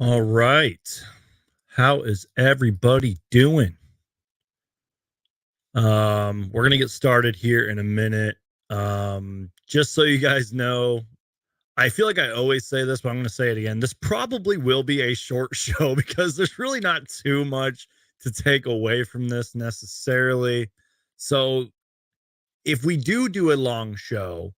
All right. How is everybody doing? We're gonna get started here in a minute. Just so you guys know, I feel like I always say this, but I'm gonna say it again. This probably will be a short show because there's really not too much to take away from this necessarily. So if we do a long show,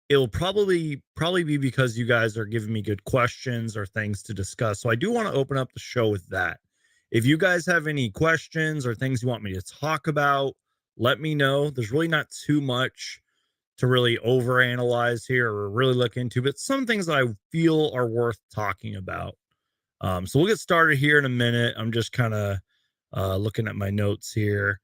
it'll probably be because you guys are giving me good questions or things to discuss. So I do want to open up the show with that. If you guys have any questions or things you want me to talk about, let me know. There's really not too much to really overanalyze here or really look into, but some things that I feel are worth talking about. So we'll get started here in a minute. I'm just kind of looking at my notes here.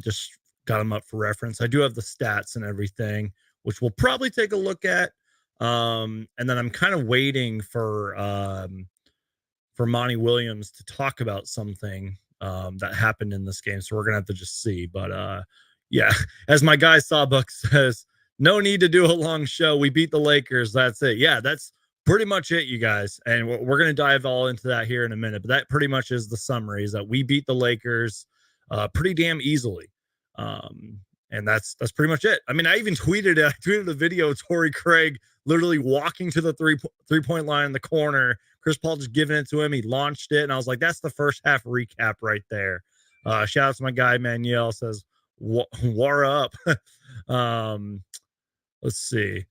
Just got them up for reference. I do have the stats and everything, which we'll probably take a look at. And then I'm kind of waiting for Monty Williams to talk about something that happened in this game. So we're gonna have to just see. But yeah, as my guy Sawbuck says, no need to do a long show. We beat the Lakers. That's it. Yeah, that's pretty much it, you guys. And we're gonna dive all into that here in a minute. But that pretty much is the summary: is that we beat the Lakers pretty damn easily. And that's pretty much it. I mean, I even tweeted it. I tweeted a video of Torrey Craig literally walking to the three-point line in the corner. Chris Paul just giving it to him. He launched it, and I was like, that's the first half recap right there. Shout out to my guy Manuel, says, war up. Let's see.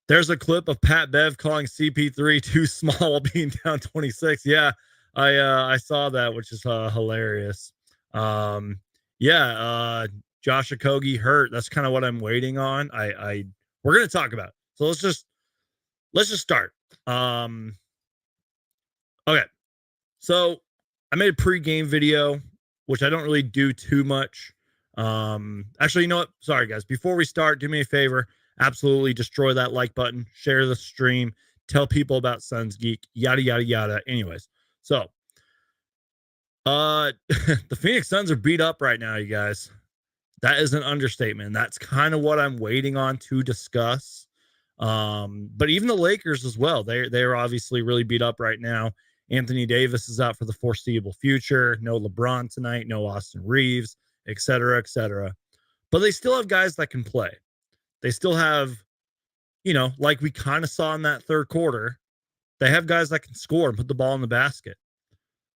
There's a clip of Pat Bev calling CP3 too small while being down 26. Yeah, I saw that, which is hilarious. Yeah, Josh Okogie hurt. That's kind of what I'm waiting on. We're gonna talk about it. So let's just start. Okay. So I made a pre-game video, which I don't really do too much. Actually, you know what? Sorry, guys. Before we start, do me a favor. Absolutely destroy that like button, share the stream, tell people about Suns Geek, yada, yada, yada. Anyways, so the Phoenix Suns are beat up right now, you guys. That is an understatement. That's kind of what I'm waiting on to discuss. But even the Lakers as well, they're obviously really beat up right now. Anthony Davis is out for the foreseeable future. No LeBron tonight, no Austin Reeves, et cetera, et cetera. But they still have guys that can play. They still have, like we kind of saw in that third quarter, they have guys that can score and put the ball in the basket.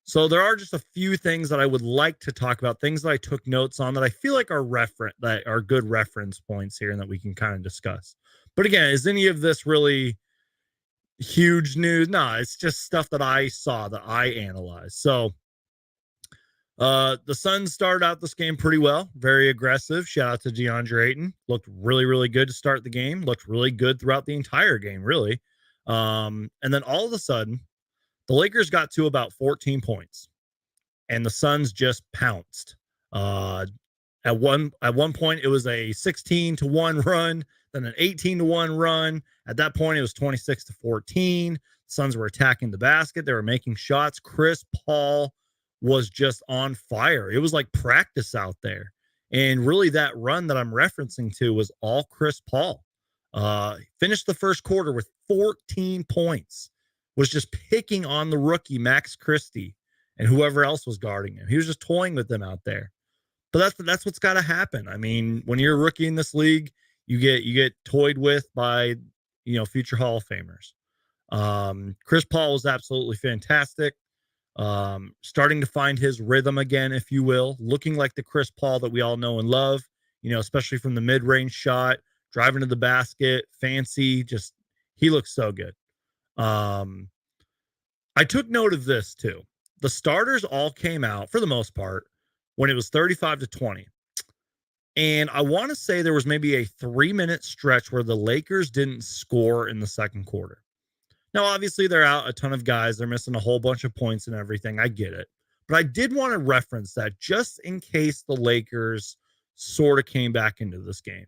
So there are just a few things that I would like to talk about, things that I took notes on that I feel like are good reference points here and that we can kind of discuss. But again, is any of this really huge news? No, it's just stuff that I saw, that I analyzed. So the Suns started out this game pretty well, very aggressive. Shout out to DeAndre Ayton. Looked really, really good to start the game. Looked really good throughout the entire game, really. And then all of a sudden, the Lakers got to about 14 points, and the Suns just pounced. At one point, it was a 16-1 run, then an 18-1 run. At that point, it was 26-14. Suns were attacking the basket. They were making shots. Chris Paul was just on fire. It was like practice out there. And really, that run that I'm referencing to was all Chris Paul. Finished the first quarter with 14 points. Was just picking on the rookie Max Christie and whoever else was guarding him. He was just toying with them out there. But that's what's got to happen. I mean, when you're a rookie in this league, you get toyed with by future Hall of Famers. Chris Paul was absolutely fantastic. Starting to find his rhythm again, if you will, looking like the Chris Paul that we all know and love. Especially from the mid-range shot, driving to the basket, fancy. Just he looks so good. I took note of this too. The starters all came out for the most part when it was 35-20. And I want to say there was maybe a 3-minute stretch where the Lakers didn't score in the second quarter. Now, obviously, they're out a ton of guys. They're missing a whole bunch of points and everything. I get it. But I did want to reference that just in case the Lakers sort of came back into this game,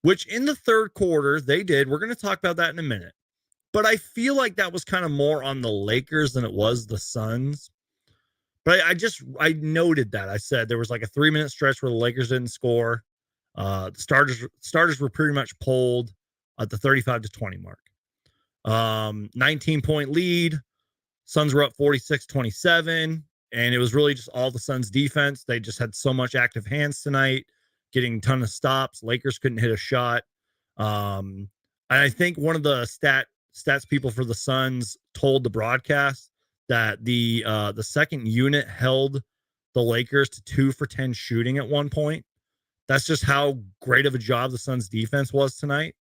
which in the third quarter they did. We're going to talk about that in a minute. But I feel like that was kind of more on the Lakers than it was the Suns. But I noted that. I said there was like a 3-minute stretch where the Lakers didn't score. The starters were pretty much pulled at the 35-20 mark. 19-point lead. Suns were up 46-27, and it was really just all the Suns defense. They just had so much active hands tonight, getting a ton of stops. Lakers couldn't hit a shot. And I think one of the stats people for the Suns told the broadcast that the second unit held the Lakers to 2 for 10 shooting at one point. That's just how great of a job the Suns defense was tonight.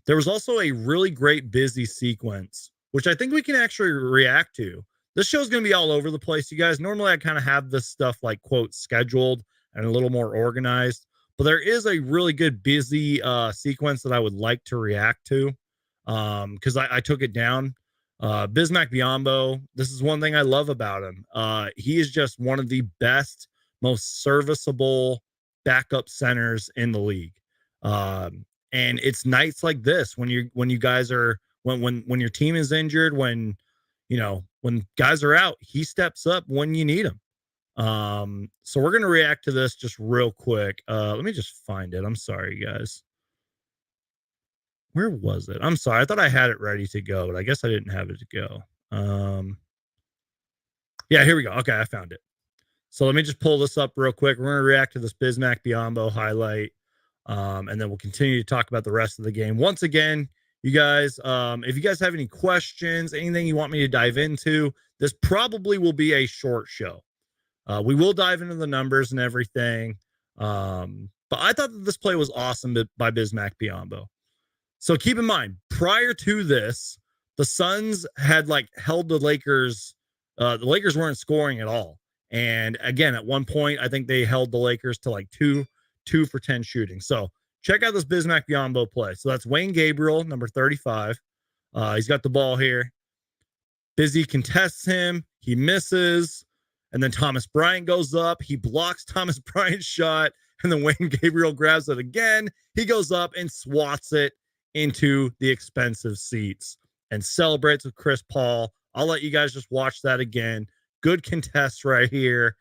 There was also a really great busy sequence, which I think we can actually react to. This show's going to be all over the place, you guys. Normally I kind of have this stuff like, quote, scheduled and a little more organized, but there is a really good busy sequence that I would like to react to because I took it down. Bismack Biyombo, this is one thing I love about him. He is just one of the best, most serviceable backup centers in the league. And it's nights like this when you guys are when your team is injured, when guys are out, he steps up when you need him. So we're gonna react to this just real quick. Let me just find it. I'm sorry, guys. Where was it? I'm sorry. I thought I had it ready to go, but I guess I didn't have it to go. Yeah, here we go. Okay, I found it. So let me just pull this up real quick. We're going to react to this Bismack Biyombo highlight, and then we'll continue to talk about the rest of the game. Once again, you guys, if you guys have any questions, anything you want me to dive into, this probably will be a short show. We will dive into the numbers and everything, but I thought that this play was awesome by Bismack Biyombo. So keep in mind, prior to this, the Suns had held the Lakers. The Lakers weren't scoring at all. And again, at one point, I think they held the Lakers to 2 for 10 shooting. So check out this Bismack Biyombo play. So that's Wayne Gabriel, number 35. He's got the ball here. Busy contests him. He misses. And then Thomas Bryant goes up. He blocks Thomas Bryant's shot. And then Wayne Gabriel grabs it again. He goes up and swats it into the expensive seats and celebrates with Chris Paul. I'll let you guys just watch that again. Good contest right here.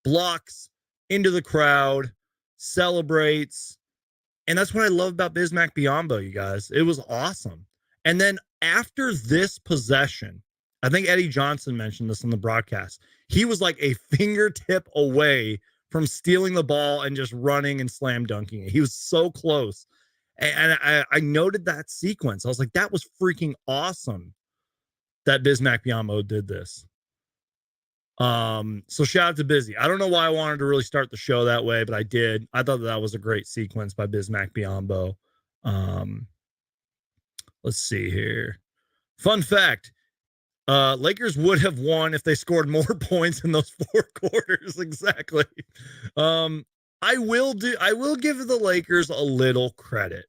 Blocks into the crowd, celebrates. And that's what I love about Bismack Biyombo, you guys. It was awesome. And then after this possession, I think Eddie Johnson mentioned this on the broadcast. He was like a fingertip away from stealing the ball and just running and slam dunking it. He was so close. And I noted that sequence. I was like, that was freaking awesome that Bismack Biyombo did this. So shout out to Busy. I don't know why I wanted to really start the show that way, but I did. I thought that was a great sequence by Bismack Biyombo. Let's see here. Fun fact. Lakers would have won if they scored more points in those 4 quarters. Exactly. I will give the Lakers a little credit.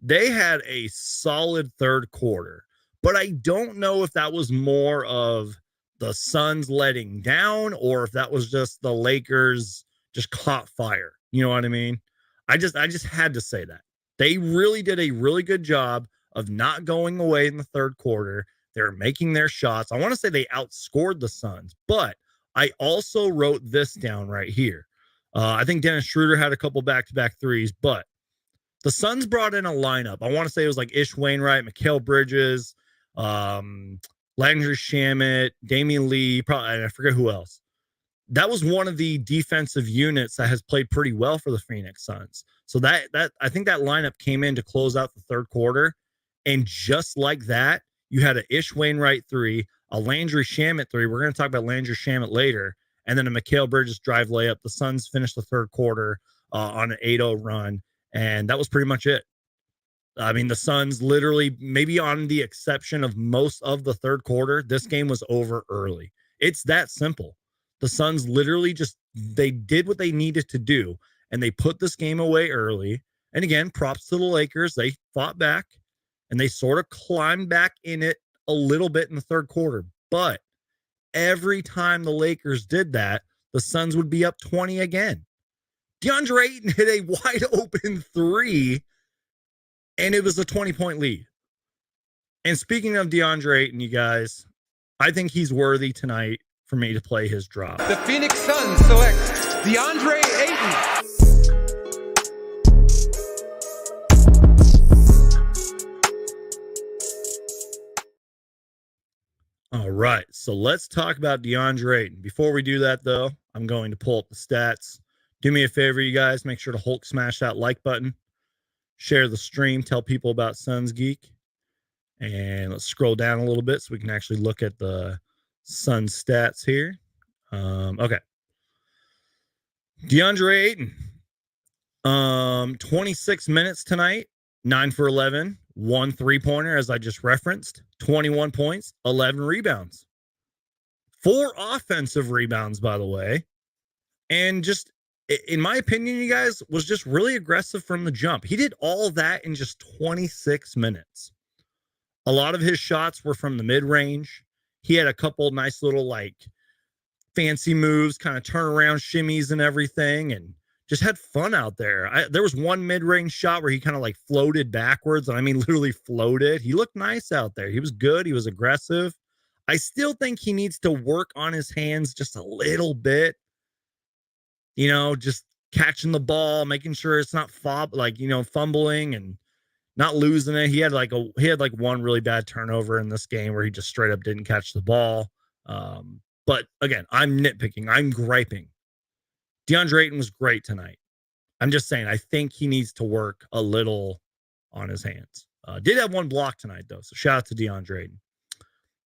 They had a solid third quarter, but I don't know if that was more of the Suns letting down or if that was just the Lakers just caught fire. You know what I mean? I just had to say that. They really did a really good job of not going away in the third quarter. They're making their shots. I want to say they outscored the Suns, but I also wrote this down right here. I think Dennis Schroeder had a couple back-to-back threes, but the Suns brought in a lineup. I want to say it was like Ish Wainwright, Mikhail Bridges, Landry Shamet, Damian Lee, probably I forget who else. That was one of the defensive units that has played pretty well for the Phoenix Suns. So that I think that lineup came in to close out the third quarter, and just like that, you had an Ish Wainwright 3, a Landry Shamet 3. We're going to talk about Landry Shamet later. And then a Mikhail Bridges drive layup. The Suns finished the third quarter on an 8-0 run. And that was pretty much it. I mean, the Suns literally, maybe on the exception of most of the third quarter, this game was over early. It's that simple. The Suns literally they did what they needed to do. And they put this game away early. And again, props to the Lakers. They fought back. And they sort of climbed back in it a little bit in the third quarter. But every time the Lakers did that, the Suns would be up 20 again. DeAndre Ayton hit a wide open 3, and it was a 20-point lead. And speaking of DeAndre Ayton, you guys, I think he's worthy tonight for me to play his drop. The Phoenix Suns select DeAndre Ayton. All right, so let's talk about DeAndre Ayton. Before we do that, though, I'm going to pull up the stats. Do me a favor, you guys. Make sure to Hulk smash that like button. Share the stream. Tell people about Suns Geek. And let's scroll down a little bit so we can actually look at the Suns stats here. Okay. DeAndre Ayton. 26 minutes tonight. 9 for 11. 1 3-pointer, as I just referenced. 21 points. 11 rebounds. 4 offensive rebounds, by the way. And just, in my opinion, you guys, was just really aggressive from the jump. He did all that in just 26 minutes. A lot of his shots were from the mid-range. He had a couple nice little, like, fancy moves, kind of turnaround shimmies and everything, and just had fun out there. There was one mid-range shot where he kind of, like, floated backwards. And I mean, literally floated. He looked nice out there. He was good. He was aggressive. I still think he needs to work on his hands just a little bit. You know, just catching the ball, making sure it's not fumbling and not losing it. He had like one really bad turnover in this game where he just straight up didn't catch the ball. But again, I'm nitpicking. I'm griping. DeAndre Ayton was great tonight. I'm just saying, I think he needs to work a little on his hands. Did have one block tonight, though, so shout out to DeAndre Ayton.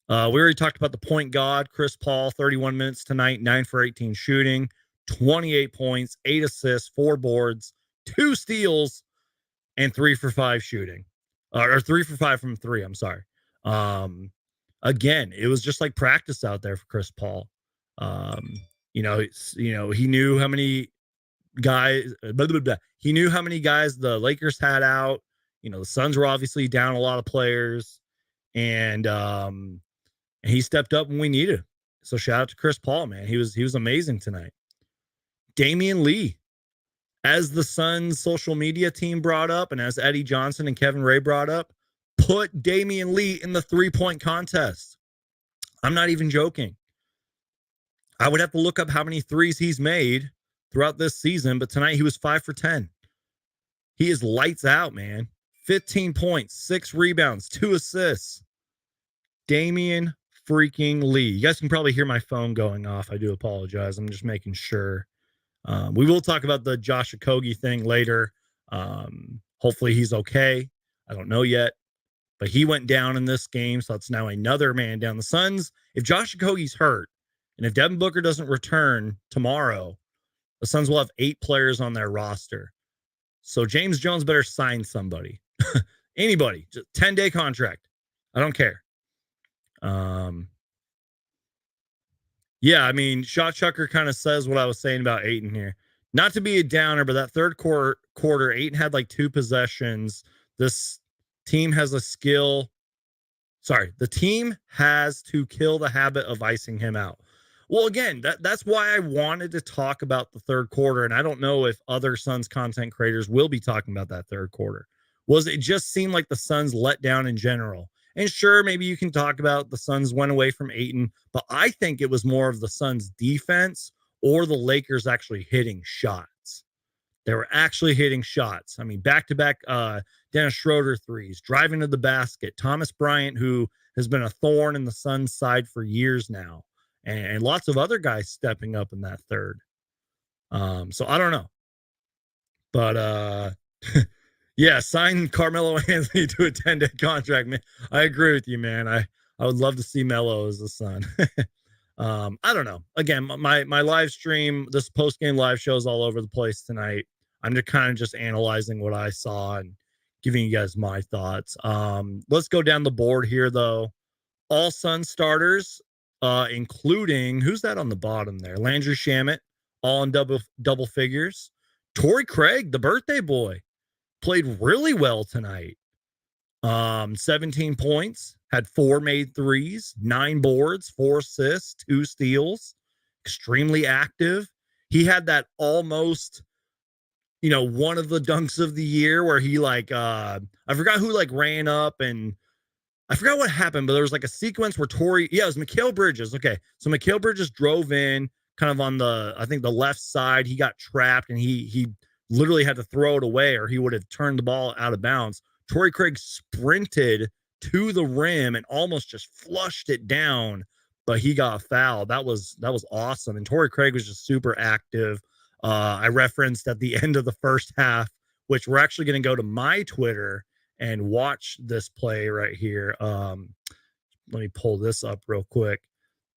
We already talked about the point guard, Chris Paul, 31 minutes tonight, 9 for 18 shooting, 28 points, 8 assists, 4 boards, 2 steals, and 3 for 5 shooting. Or 3 for 5 from 3, I'm sorry. Again, it was just like practice out there for Chris Paul. He knew how many guys he knew how many guys the Lakers had out. You know, the Suns were obviously down a lot of players, and he stepped up when we needed him. So shout out to Chris Paul, man. He was amazing tonight. Damian Lee, as the Suns social media team brought up, and as Eddie Johnson and Kevin Ray brought up, put Damian Lee in the 3-point contest. I'm not even joking. I would have to look up how many threes he's made throughout this season, but tonight he was 5 for 10. He is lights out, man. 15 points, 6 rebounds, 2 assists. Damian freaking Lee. You guys can probably hear my phone going off. I do apologize. I'm just making sure. We will talk about the Josh Okogie thing later. Hopefully he's okay. I don't know yet, but he went down in this game, so it's now another man down. The Suns, if Josh Okogie's hurt, and if Devin Booker doesn't return tomorrow, the Suns will have 8 players on their roster. So James Jones better sign somebody. Anybody. Just 10-day contract. I don't care. Yeah, I mean, Shot Chucker kind of says what I was saying about Ayton here. Not to be a downer, but that third quarter, Ayton had like 2 possessions. This team has a skill. Sorry, the team has to kill the habit of icing him out. Well, again, that's why I wanted to talk about the third quarter, and I don't know if other Suns content creators will be talking about that third quarter. It just seemed like the Suns let down in general. And sure, maybe you can talk about the Suns went away from Ayton, but I think it was more of the Suns defense or the Lakers actually hitting shots. They were actually hitting shots. I mean, back-to-back Dennis Schroeder threes, driving to the basket. Thomas Bryant, who has been a thorn in the Suns' side for years now. And lots of other guys stepping up in that third. So I don't know. But yeah, sign Carmelo Anthony to a 10-day contract, man. I agree with you, man. I would love to see Melo as the Sun. I don't know. Again, my live stream, this post-game live show is all over the place tonight. I'm just kind of just analyzing what I saw and giving you guys my thoughts. Let's go down the board here, though. All Sun starters, including, who's that on the bottom there? Landry Shamet, all in double figures. Torrey Craig, the birthday boy, played really well tonight. 17 points, had 4 made threes, 9 boards, 4 assists, 2 steals. Extremely active. He had that almost, one of the dunks of the year where he I forgot who ran up, and I forgot what happened, but there was like a sequence where it was Mikhail Bridges. Okay. So Mikhail Bridges drove in kind of on I think the left side. He got trapped and he literally had to throw it away or he would have turned the ball out of bounds. Torrey Craig sprinted to the rim and almost just flushed it down. but he got fouled. That was awesome. And Torrey Craig was just super active. I referenced at the end of the first half, which we're actually going to go to my Twitter and watch this play right here. Let me pull this up real quick.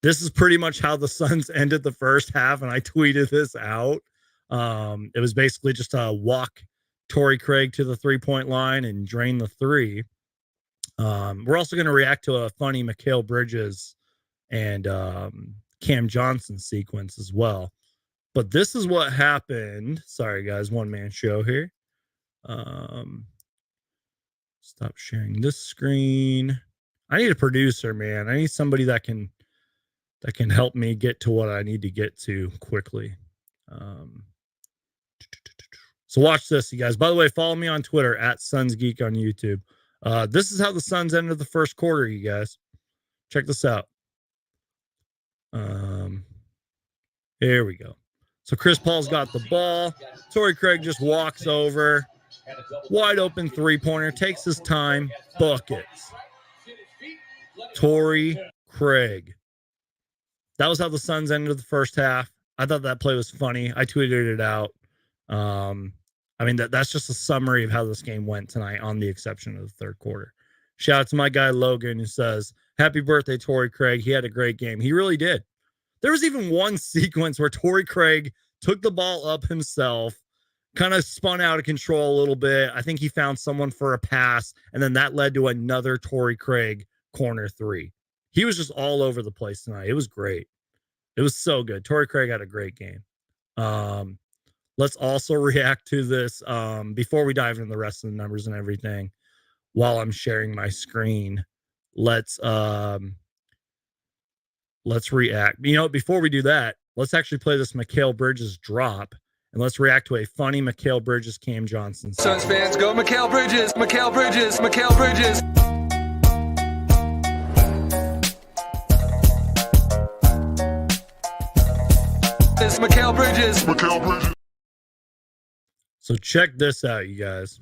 This is pretty much how the Suns ended the first half, and I tweeted this out. It was basically just a walk Torrey Craig to the 3-point line and drain the three. We're also going to react to a funny Mikhail Bridges and Cam Johnson sequence as well. But this is what happened. Sorry, guys, one-man show here. Stop sharing this screen. I need a producer, man. I need somebody that can help me get to what I need to get to quickly. So watch this, you guys. By the way, follow me on Twitter at Suns Geek on YouTube. This is how the Suns ended the first quarter, you guys. Check this out. Here we go. So Chris Paul's got the ball. Torrey Craig just walks over. Wide open three-pointer. Takes his time. Buckets. Torrey Craig. That was how the Suns ended the first half. I thought that play was funny. I tweeted it out. I mean, that's just a summary of how this game went tonight, on the exception of the third quarter. Shout out to my guy Logan, who says, "Happy birthday, Torrey Craig. He had a great game." He really did. There was even one sequence where Torrey Craig took the ball up himself, kind of spun out of control a little bit. I think he found someone for a pass, and then that led to another Torrey Craig corner three. He was just all over the place tonight. It was great. It was so good. Torrey Craig had a great game. Let's also react to this before we dive into the rest of the numbers and everything. While I'm sharing my screen, let's react. You know, before we do that, let's actually play this Mikhail Bridges drop, and let's react to a funny Mikhail Bridges Cam Johnson. Suns fans, go Mikhail Bridges, Mikhail Bridges, Mikhail Bridges. It's Mikhail Bridges. Mikhail Bridges. So check this out, you guys.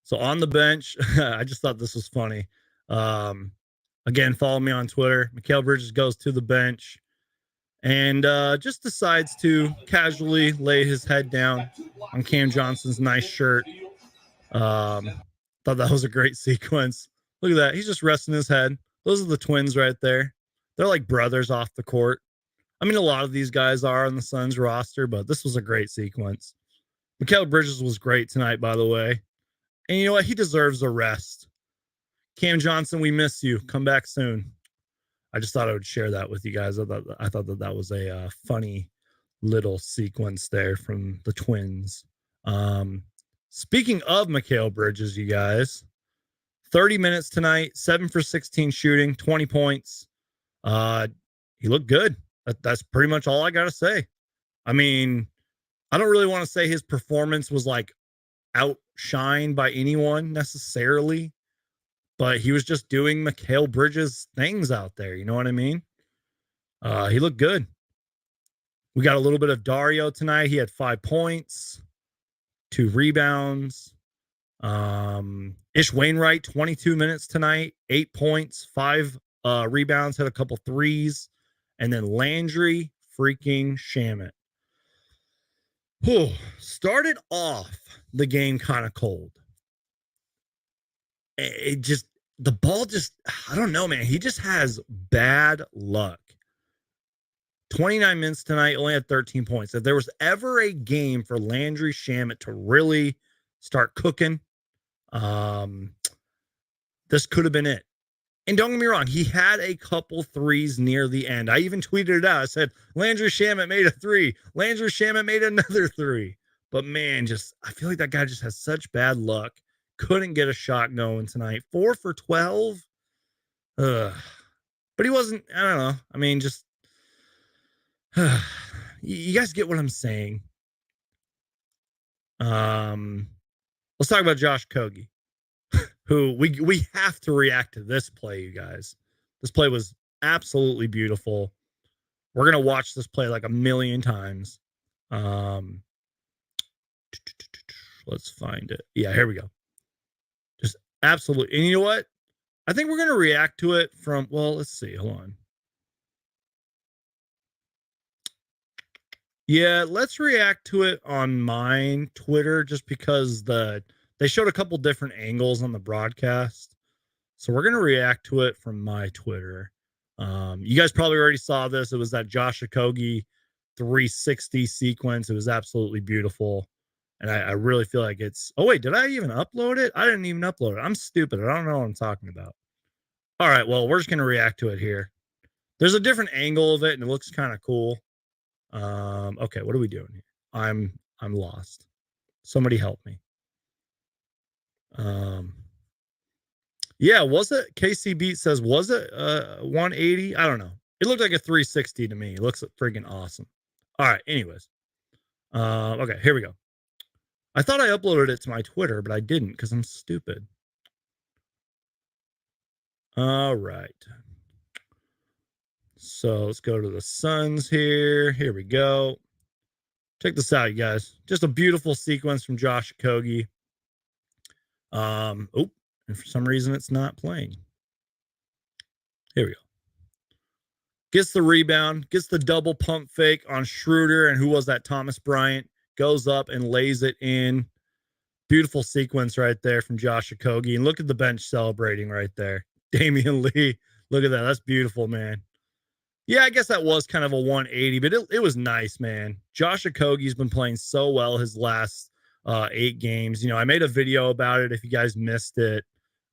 So on the bench, I just thought this was funny. Again, follow me on Twitter. Mikhail Bridges goes to the bench and just decides to casually lay his head down on Cam Johnson's nice shirt. Thought that was a great sequence. Look at that. He's just resting his head. Those are the twins right there. They're like brothers off the court. I mean, a lot of these guys are on the Suns roster, but this was a great sequence. Mikhail Bridges was great tonight, by the way. And you know what? He deserves a rest. Cam Johnson, we miss you. Come back soon. I just thought I would share that with you guys. I thought that was a funny little sequence there from the twins. Speaking of Mikhail Bridges, you guys, 30 minutes tonight, 7 for 16 shooting, 20 points. He looked good. That's pretty much all I got to say. I mean, I don't really want to say his performance was like outshined by anyone necessarily, but he was just doing Mikhail Bridges things out there. You know what I mean? He looked good. We got a little bit of Dario tonight. He had 5 points, 2 rebounds. Ish Wainwright, 22 minutes tonight, 8 points, 5 rebounds, had a couple threes. And then Landry freaking Shamet. Started off the game kind of cold. It just, the ball just, I don't know, man. He just has bad luck. 29 minutes tonight, only had 13 points. If there was ever a game for Landry Shamet to really start cooking, this could have been it. And don't get me wrong, he had a couple threes near the end. I even tweeted it out. I said, Landry Shamet made a 3. Landry Shamet made another 3. But man, I feel like that guy just has such bad luck. Couldn't get a shot going tonight. 4 for 12. But he wasn't, I don't know. I mean, just, you guys get what I'm saying. Let's talk about Josh Kogi, who we have to react to this play, you guys. This play was absolutely beautiful. We're going to watch this play like a million times. Let's find it. Yeah, here we go. Just absolutely. And you know what? I think we're going to react to it from, well, let's see. Hold on. Yeah, let's react to it on mine Twitter just because they showed a couple different angles on the broadcast. So we're gonna react to it from my Twitter. You guys probably already saw this. It was that Josh Okogie 360 sequence. It was absolutely beautiful. And I really feel like it's oh wait, did I even upload it? I didn't even upload it. I'm stupid. I don't know what I'm talking about. All right, well, we're just gonna react to it here. There's a different angle of it, and it looks kind of cool. Okay, what are we doing here? I'm lost. Somebody help me. Um, yeah, was it KC Beat says was it 180? I don't know. It looked like a 360 to me. It looks freaking awesome. All right, anyways. Okay, here we go. I thought I uploaded it to my Twitter, but I didn't because I'm stupid. All right. So let's go to the Suns here. Here we go. Check this out, you guys. Just a beautiful sequence from Josh Okogie. Oh, and for some reason it's not playing. Here we go. Gets the rebound, gets the double pump fake on Schroeder, and who was that? Thomas Bryant goes up and lays it in. Beautiful sequence right there from Josh Okogie. And look at the bench celebrating right there. Damian Lee. Look at that. That's beautiful, man. Yeah, I guess that was kind of a 180, but it was nice, man. Josh Okogie's been playing so well his last 8 games. You know, I made a video about it if you guys missed it.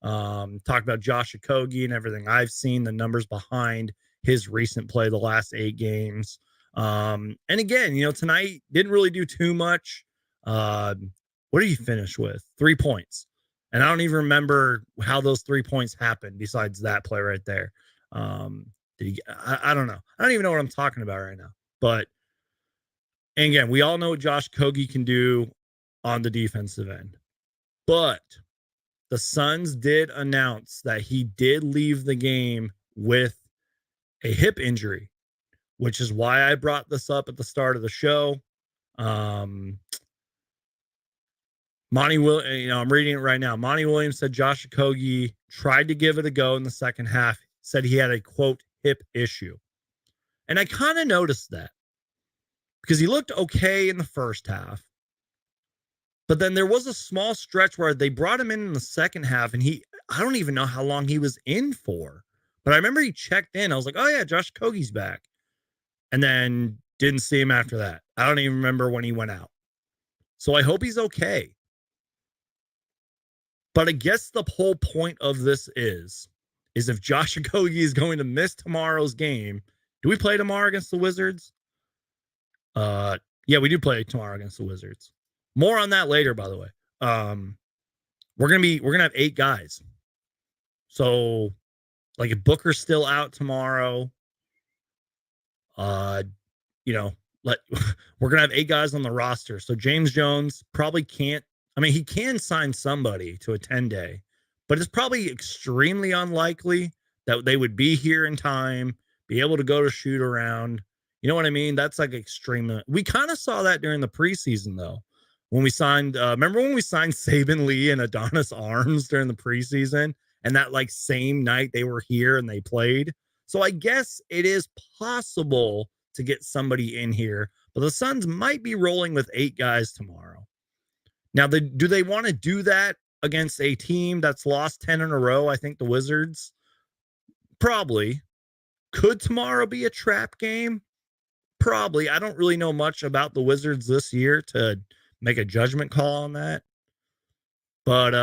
Talk about Josh Okogie and everything I've seen, the numbers behind his recent play the last 8 games. And again, you know, tonight didn't really do too much. What did he finish with? 3 points. And I don't even remember how those 3 points happened besides that play right there. I don't know. I don't even know what I'm talking about right now. But and again, we all know what Josh Okogie can do on the defensive end. But the Suns did announce that he did leave the game with a hip injury, which is why I brought this up at the start of the show. Monty will, you know, I'm reading it right now. Monty Williams said Josh Okogie tried to give it a go in the second half, said he had a quote hip issue. And I kind of noticed that because he looked okay in the first half. But then there was a small stretch where they brought him in the second half, and I don't even know how long he was in for. But I remember he checked in. I was like, oh, yeah, Josh Okogie's back. And then didn't see him after that. I don't even remember when he went out. So I hope he's okay. But I guess the whole point of this is if Josh Okogie is going to miss tomorrow's game. Do we play tomorrow against the Wizards? Yeah, we do play tomorrow against the Wizards. More on that later, by the way. We're gonna have 8 guys. So, like, if Booker's still out tomorrow, you know, we're gonna have 8 guys on the roster. So James Jones probably can't. I mean, he can sign somebody to a 10-day, but it's probably extremely unlikely that they would be here in time, be able to go to shoot around. You know what I mean? That's like extreme. We kind of saw that during the preseason, though, when we signed. Remember when we signed Saban Lee and Adonis Arms during the preseason, and that like same night they were here and they played. So I guess it is possible to get somebody in here, but the Suns might be rolling with 8 guys tomorrow. Now, do they want to do that against a team that's lost 10 in a row? I think the Wizards probably. Could tomorrow be a trap game? Probably. I don't really know much about the Wizards this year to make a judgment call on that. But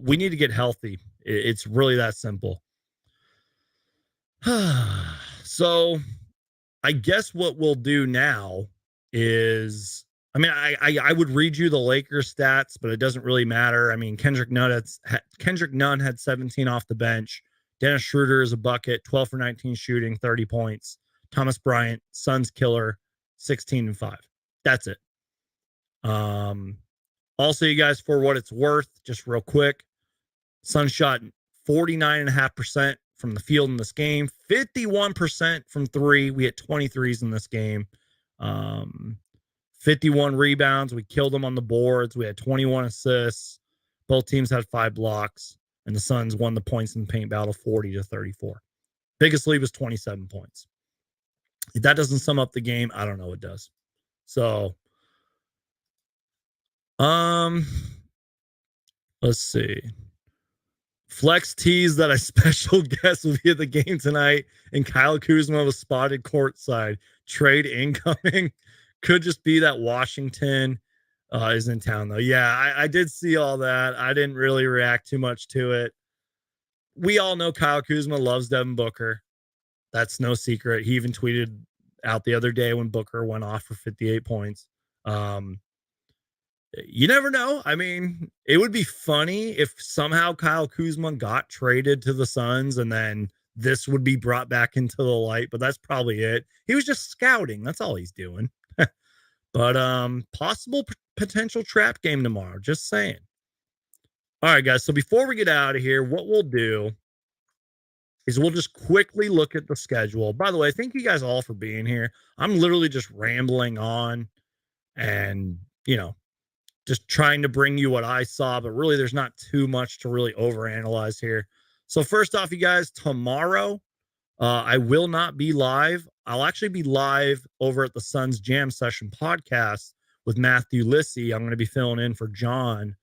we need to get healthy. It's really that simple. So I guess what we'll do now is, I mean, I would read you the Lakers stats, but it doesn't really matter. I mean, Kendrick Nunn had 17 off the bench. Dennis Schroeder is a bucket, 12 for 19 shooting, 30 points. Thomas Bryant, Suns killer, 16 and 5. That's it. Also, you guys, for what it's worth, just real quick, Suns shot 49.5% from the field in this game, 51% from 3. We hit 23s in this game. 51 rebounds. We killed them on the boards. We had 21 assists. Both teams had 5 blocks, and the Suns won the points in the paint battle 40-34. Biggest lead was 27 points. If that doesn't sum up the game, I don't know what does. So, let's see. Flex tease that a special guest will be at the game tonight, and Kyle Kuzma was spotted courtside. Trade incoming. Could just be that Washington is in town, though. Yeah, I did see all that. I didn't really react too much to it. We all know Kyle Kuzma loves Devin Booker. That's no secret. He even tweeted out the other day when Booker went off for 58 points. You never know. I mean, it would be funny if somehow Kyle Kuzma got traded to the Suns and then this would be brought back into the light, but that's probably it. He was just scouting. That's all he's doing. But possible potential trap game tomorrow. Just saying. All right, guys. So before we get out of here, what we'll do is we'll just quickly look at the schedule. By the way, thank you guys all for being here. I'm literally just rambling on and, just trying to bring you what I saw, but really there's not too much to really overanalyze here. So first off, you guys, tomorrow, I will not be live. I'll actually be live over at the Suns Jam Session podcast with Matthew Lissy. I'm going to be filling in for John.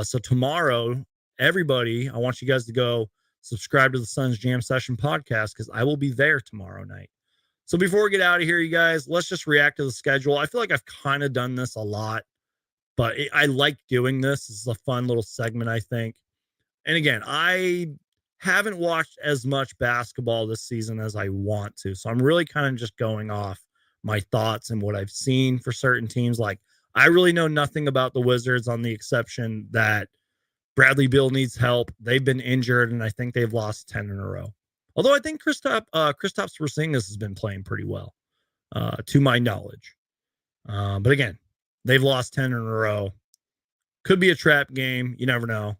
So tomorrow, everybody, I want you guys to go subscribe to the Suns Jam Session podcast because I will be there tomorrow night. So before we get out of here, you guys, let's just react to the schedule. I feel like I've kind of done this a lot, but I like doing this. This is a fun little segment, I think. And again, I haven't watched as much basketball this season as I want to. So I'm really kind of just going off my thoughts and what I've seen for certain teams. Like, I really know nothing about the Wizards on the exception that Bradley Beal needs help. They've been injured, and I think they've lost 10 in a row. Although I think Kristaps Porzingis has been playing pretty well, to my knowledge. But again, they've lost 10 in a row. Could be a trap game. You never know.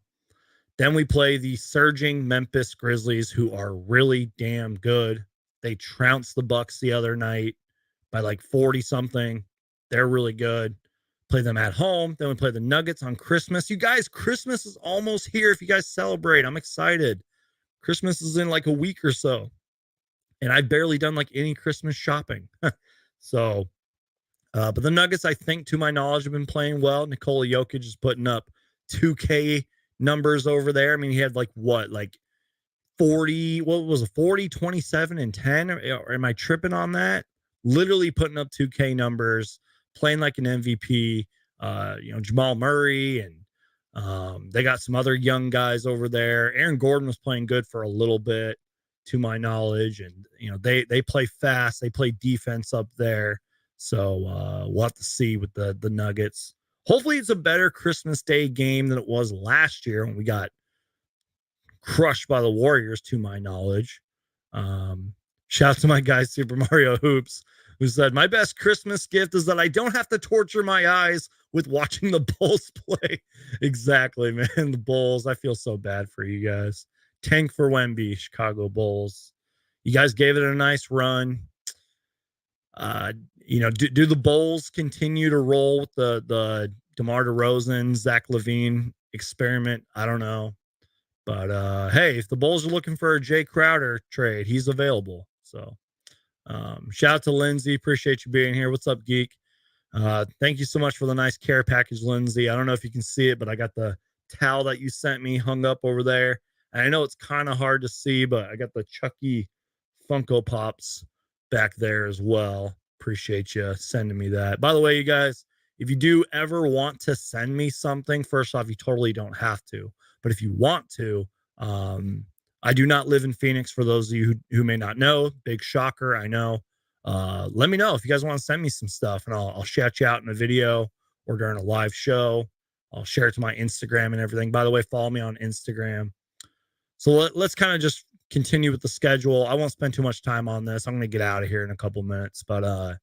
Then we play the surging Memphis Grizzlies, who are really damn good. They trounced the Bucks the other night by like 40 something. They're really good. Play them at home. Then we play the Nuggets on Christmas. You guys, Christmas is almost here. If you guys celebrate, I'm excited. Christmas is in like a week or so. And I've barely done like any Christmas shopping. So, but the Nuggets, I think, to my knowledge, have been playing well. Nikola Jokic is putting up 2K numbers over there. I mean, he had like 40, what was it, 40, 27, and 10? Or am I tripping on that? Literally putting up 2K numbers, playing like an MVP. Jamal Murray, and they got some other young guys over there. Aaron Gordon was playing good for a little bit, to my knowledge. And, they play fast. They play defense up there. So we'll have to see with the Nuggets. Hopefully it's a better Christmas Day game than it was last year when we got crushed by the Warriors, to my knowledge. Shout out to my guy, Super Mario Hoops, who said, my best Christmas gift is that I don't have to torture my eyes with watching the Bulls play. Exactly, man. The Bulls. I feel so bad for you guys. Tank for Wemby, Chicago Bulls. You guys gave it a nice run. Do the Bulls continue to roll with the DeMar DeRozan, Zach LaVine experiment? I don't know. But hey, if the Bulls are looking for a Jay Crowder trade, he's available. So shout out to Lindsay. Appreciate you being here. What's up, Geek? Thank you so much for the nice care package, Lindsay. I don't know if you can see it, but I got the towel that you sent me hung up over there. And I know it's kind of hard to see, but I got the Chucky Funko Pops back there as well. Appreciate you sending me that. By the way, you guys, if you do ever want to send me something, first off, you totally don't have to. But if you want to, I do not live in Phoenix, for those of you who may not know. Big shocker, I know. Let me know if you guys want to send me some stuff, and I'll shout you out in a video or during a live show. I'll share it to my Instagram and everything. By the way, follow me on Instagram. So let's kind of just continue with the schedule. I won't spend too much time on this. I'm going to get out of here in a couple minutes. But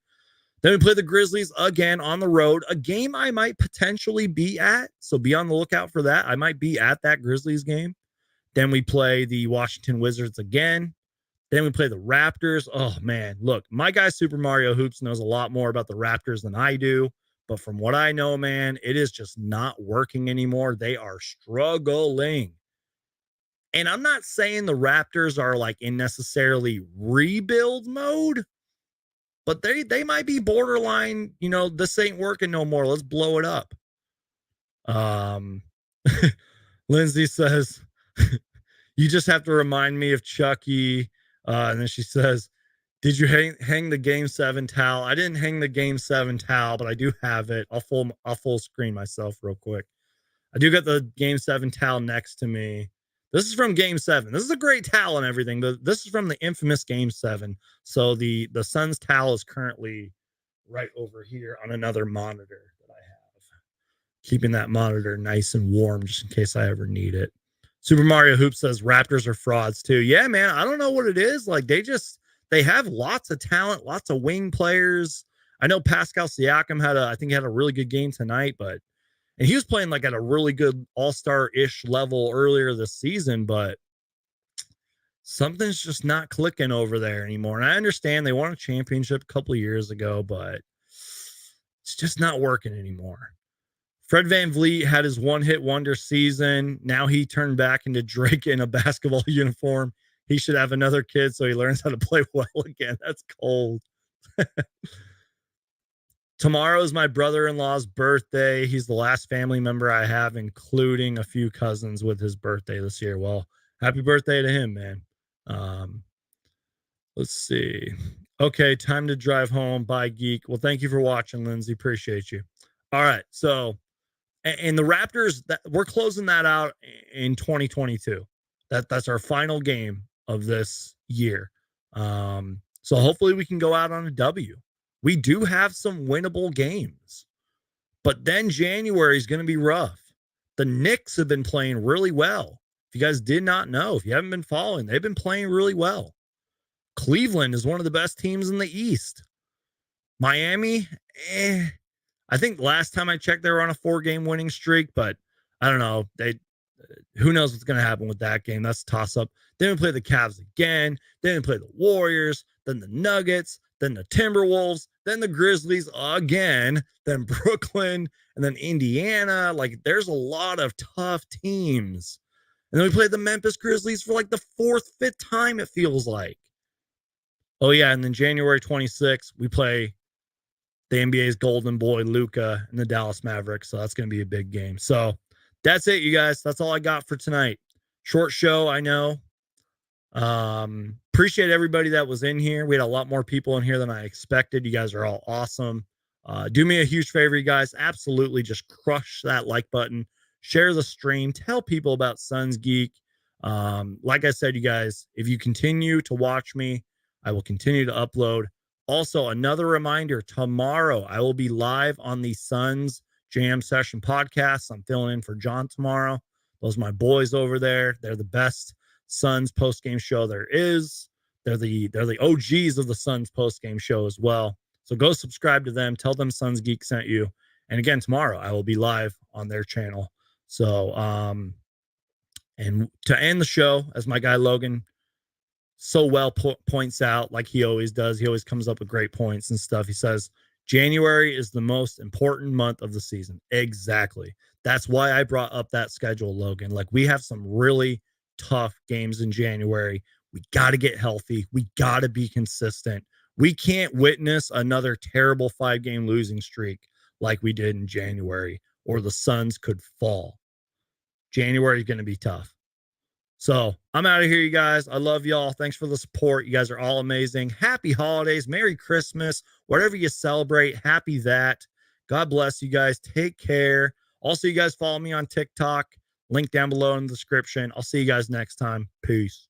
then we play the Grizzlies again on the road, a game I might potentially be at. So be on the lookout for that. I might be at that Grizzlies game. Then we play the Washington Wizards again. Then we play the Raptors. Oh, man. Look, my guy Super Mario Hoops knows a lot more about the Raptors than I do. But from what I know, man, it is just not working anymore. They are struggling. And I'm not saying the Raptors are like in necessarily rebuild mode, but they might be borderline, this ain't working no more. Let's blow it up. Lindsay says, you just have to remind me of Chucky. And then she says, did you hang the Game 7 towel? I didn't hang the Game 7 towel, but I do have it. I'll full screen myself real quick. I do got the Game 7 towel next to me. This is from Game 7. This is a great towel and everything, but this is from the infamous Game 7. So the Suns towel is currently right over here on another monitor that I have. Keeping that monitor nice and warm just in case I ever need it. Super Mario Hoop says Raptors are frauds too. Yeah, man. I don't know what it is. Like they have lots of talent, lots of wing players. I know Pascal Siakam had a really good game tonight, and he was playing like at a really good all-star-ish level earlier this season, but something's just not clicking over there anymore. And I understand they won a championship a couple of years ago, but it's just not working anymore. Fred VanVleet had his one-hit wonder season. Now he turned back into Drake in a basketball uniform. He should have another kid so he learns how to play well again. That's cold. Tomorrow is my brother-in-law's birthday. He's the last family member I have, including a few cousins with his birthday this year. Well, happy birthday to him, man. Let's see. Okay, time to drive home. Bye, Geek. Well, thank you for watching, Lindsay. Appreciate you. All right, so and the Raptors, we're closing that out in 2022. That's our final game of this year. So hopefully we can go out on a W. We do have some winnable games, but then January is going to be rough. The Knicks have been playing really well. If you guys did not know, if you haven't been following, they've been playing really well. Cleveland is one of the best teams in the East. Miami, I think last time I checked, they were on a 4-game winning streak, but I don't know. Who knows what's going to happen with that game? That's a toss-up. Then we play the Cavs again. Then we play the Warriors, then the Nuggets, then the Timberwolves, then the Grizzlies again, then Brooklyn, and then Indiana. Like, there's a lot of tough teams. And then we play the Memphis Grizzlies for like the 4th, 5th time, it feels like. Oh, yeah, and then January 26th, we play the NBA's golden boy, Luka, and the Dallas Mavericks. So that's going to be a big game. So that's it, you guys. That's all I got for tonight. Short show, I know. Appreciate everybody that was in here. We had a lot more people in here than I expected. You guys are all awesome. Do me a huge favor, you guys. Absolutely just crush that like button. Share the stream. Tell people about Suns Geek. Like I said, you guys, if you continue to watch me, I will continue to upload. Also, another reminder, tomorrow I will be live on the Suns Jam Session podcast. I'm filling in for John tomorrow. Those are my boys over there. They're the best Suns post-game show there is. They're the OGs of the Suns post-game show as well. So go subscribe to them. Tell them Suns Geek sent you. And again, tomorrow I will be live on their channel. So, and to end the show, as my guy Logan so well points out, like he always does, he always comes up with great points and stuff. He says, January is the most important month of the season. Exactly. That's why I brought up that schedule, Logan. Like, we have some really tough games in January. We got to get healthy. We got to be consistent. We can't witness another terrible 5-game losing streak like we did in January, or the Suns could fall. January is going to be tough. So I'm out of here, you guys. I love y'all. Thanks for the support. You guys are all amazing. Happy holidays. Merry Christmas. Whatever you celebrate, happy that. God bless you guys. Take care. Also, you guys follow me on TikTok. Link down below in the description. I'll see you guys next time. Peace.